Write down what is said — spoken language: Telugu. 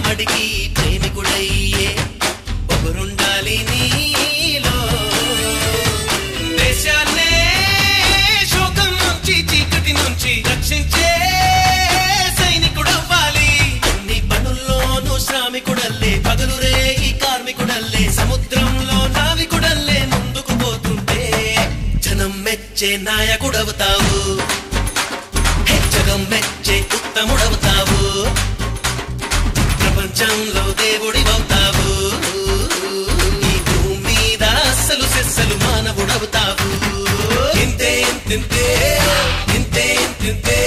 వాడికి ప్రేమికుడయ్యే పొగరుండాలి నీలో దేశాన్నే శోకం నుంచి చీకటి నుంచి రక్షించే సైనికుడవ్వాలి అన్ని పనుల్లోనూ శ్రామికుడల్లే పగలు రేయి కార్మికుడల్లే సముద్రంలో నావికుడల్లే ముందుకు పోతుంటే జనం మెచ్చే నాయకుడవుతావు జగం మెచ్చే ఉత్తముడవుతావు ప్రపంచంలో దేవుడివవుతావు ఈ భూమి మీద అస్సలు సెస్సలు మానవుడవుతావు ఇంతే ఇంతే ఇంతే ఇంతే